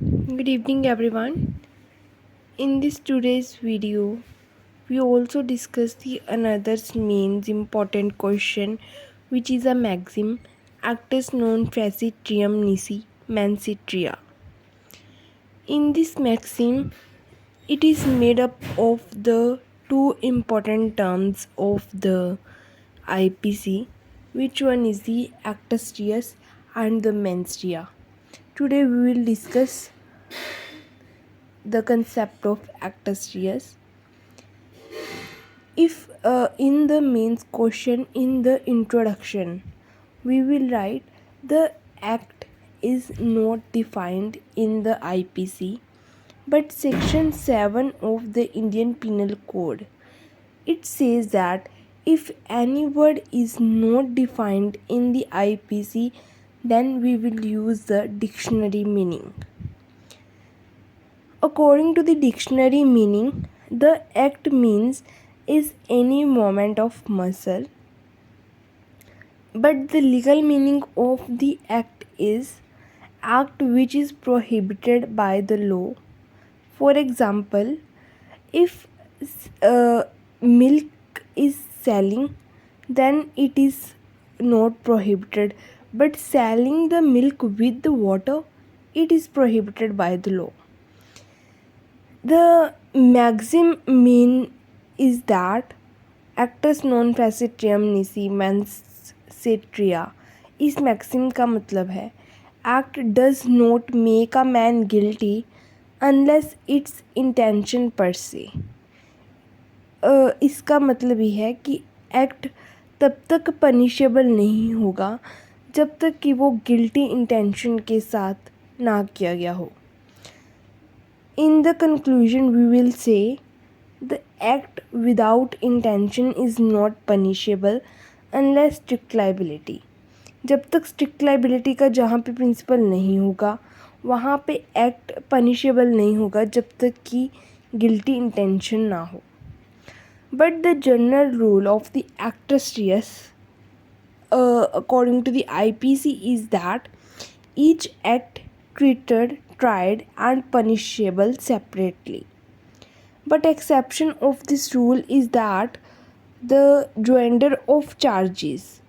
Good evening, everyone. In this today's video, we also discuss the another main important question, which is a maxim, actus non facit trium nisi mansit tria. In this maxim, it is made up of the two important terms of the IPC, which one is the actus reus and the mens rea. Today we will discuss the concept of actus reus. If in the mains question in the introduction we will write the act is not defined in the IPC but section 7 of the Indian Penal Code, it says that if any word is not defined in the IPC, then we will use the dictionary meaning. According to the dictionary meaning, the act means is any movement of muscle, but the legal meaning of the act is act which is prohibited by the law. For example, if milk is selling, then it is not prohibited, but selling the milk with the water, it is prohibited by the law. The maxim mean is that actus non facit trium nisi mansit tria. इस maxim का मतलब है act does not make a man guilty unless its intention per se. इसका मतलब ये है कि act तब तक पनिशेबल नहीं होगा जब तक कि वो गिल्टी इंटेंशन के साथ ना किया गया हो. In the conclusion, we will say the act without intention is not punishable unless strict liability. जब तक स्ट्रिक्ट लाइबिलिटी का जहाँ पे प्रिंसिपल नहीं होगा वहाँ पे एक्ट पनिशेबल नहीं होगा जब तक कि गिल्टी इंटेंशन ना हो. But the general rule of the actus reus according to the IPC is that each act treated, tried and punishable separately. But exception of this rule is that the joinder of charges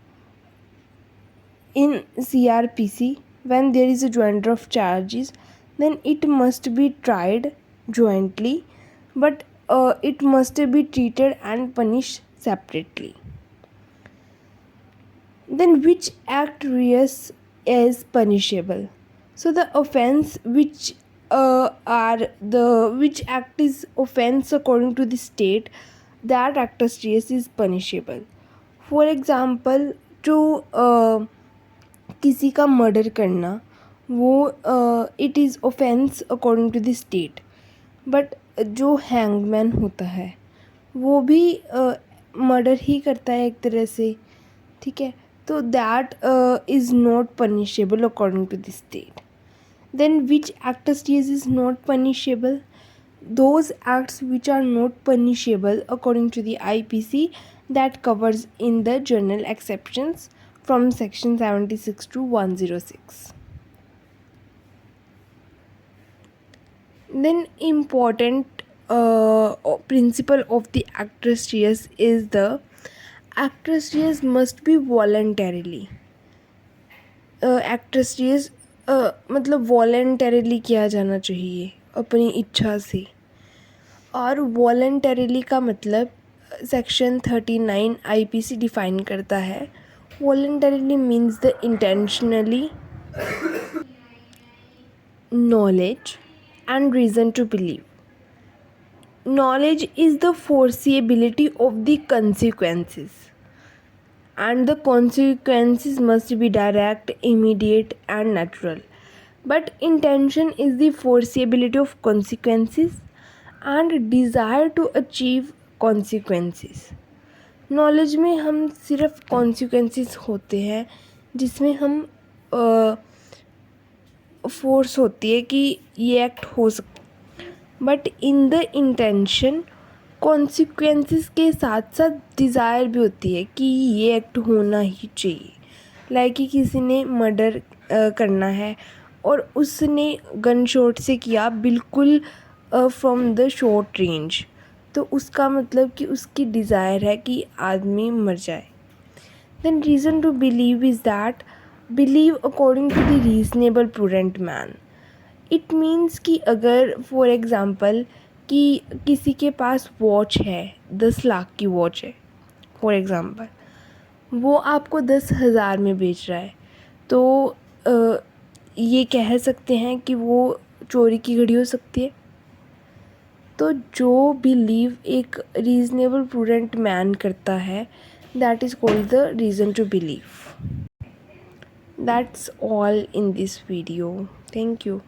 in CRPC, when there is a joinder of charges, then it must be tried jointly, but it must be treated and punished separately. Then which act reus is punishable? So the offense which which act is offense according to the state, that actus reus is punishable. For example, to किसी का murder करना वो it is offence according to the state, but जो hangman होता है वो भी murder ही करता है एक तरह से, ठीक है, तो that is not punishable according to the state. Then which actus reus is not punishable? Those acts which are not punishable according to the IPC, that covers in the general exceptions from section 76 to 106. Then important principle of the actus reus is the actus reus must be voluntarily. actus reus मतलब voluntarily किया जाना चाहिए अपनी इच्छा से. और voluntarily का मतलब सेक्शन 39 IPC डिफ़ाइन करता है. Voluntarily means the intentionally knowledge and reason to believe. Knowledge is the foreseeability of the consequences, and the consequences must be direct, immediate and natural. But intention is the foreseeability of consequences and desire to achieve consequences. Knowledge में हम सिर्फ consequences होते हैं जिसमें हम force होती है कि ये एक्ट हो सकता, but in the intention consequences के साथ साथ डिज़ायर भी होती है कि ये एक्ट होना ही चाहिए. लाइक कि किसी ने मर्डर करना है और उसने गन शॉट से किया, बिल्कुल फ्रॉम द शॉर्ट रेंज, तो उसका मतलब कि उसकी डिज़ायर है कि आदमी मर जाए। Then reason to believe is that believe according to the reasonable prudent man. It means कि अगर फॉर एग्ज़ाम्पल कि किसी के पास वॉच है, 10 लाख की वॉच है फॉर एग्ज़ाम्पल, वो आपको 10,000 में बेच रहा है, तो ये कह सकते हैं कि वो चोरी की घड़ी हो सकती है। तो जो बिलीव एक रीज़नेबल प्रूडेंट मैन करता है, that is called the reason to believe. That's all in this video. Thank you.